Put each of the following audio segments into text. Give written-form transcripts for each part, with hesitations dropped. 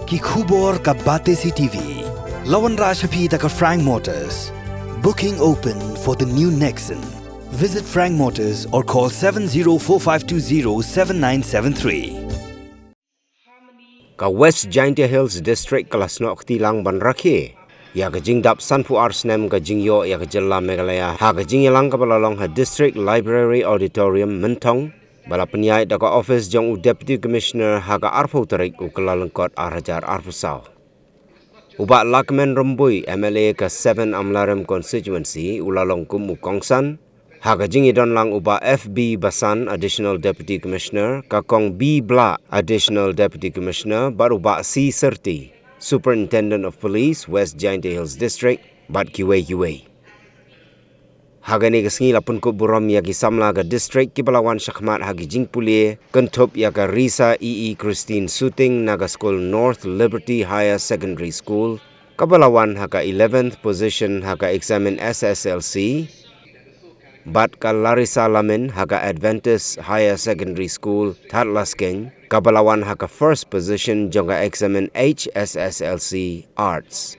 ki khubor ka bate si TV. Lawan Rashapi taka Frank Motors. Booking open for the new Nexon. Visit Frank Motors or call 7045207973. Ka West Hills District ka Snoh tilang ban Rakhe. Ya ka Jingdap sanpu Snem ka Jingyo ya ka Jylla Meghalaya ha ka Jingyalang ka balalong ha District Library Auditorium Mentong bala penyai da ka office jong Deputy Commissioner ha ka arpo tarik u kalalengkot arhajar arpusaw. Uba Lakmen Rambui MLA ka 7 Amlarem constituency ulalong kum u Kongsan ha ka Jingidon lang uba FB Basan Additional Deputy Commissioner ka Kong B Bla Additional Deputy Commissioner baru uba C Serti Superintendent of Police, Wjhd Hills District, bat kiwe. Hagani kasngi lapun ko buram ya samla ga district kibalawan syakmat hagi jingpulie, kentup ya ka Risa Christine Suting naga school North Liberty Higher Secondary School, kabalawan haka 11th position haka examine SSLC, bat ka Larissa Lamin haka Adventist Higher Secondary School, Tatlaskeng, kabalawan haka first position jonga examine HSSLC Arts.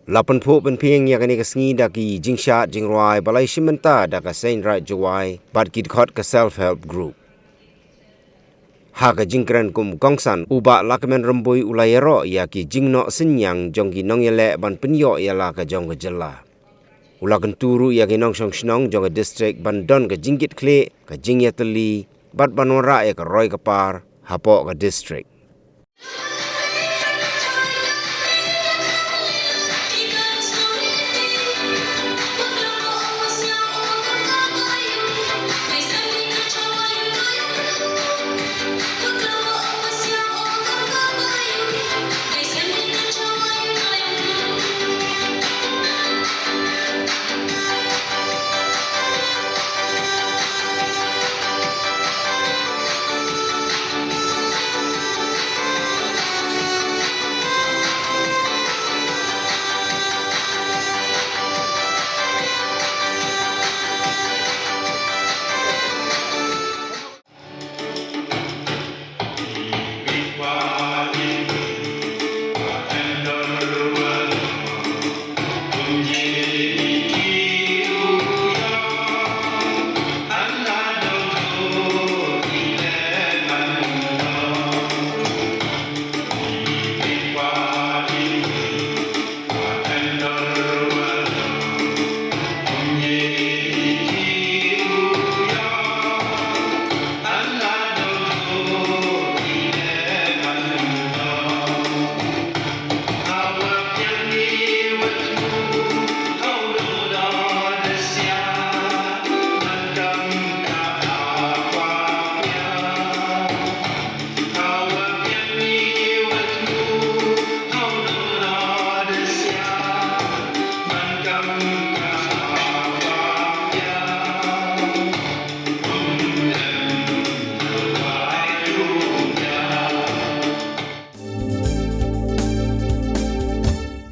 Lapan po penping ya kani kasngi daki jingsha jingruai balai simenta daka Saint Right Jawai bat kidkot ka self-help group. Haka jingkran kum Kongsan uba Lakmen Rambui ulayero ya ki jingno sinyang jongki nongyele ban penyo ya la ka jong ka Jylla. Ulakan turu ya ki nong snong jong ka district bandon ka jingkit kle ka jingyateli bat banora ya ka Roy Kapar Hapo ka district.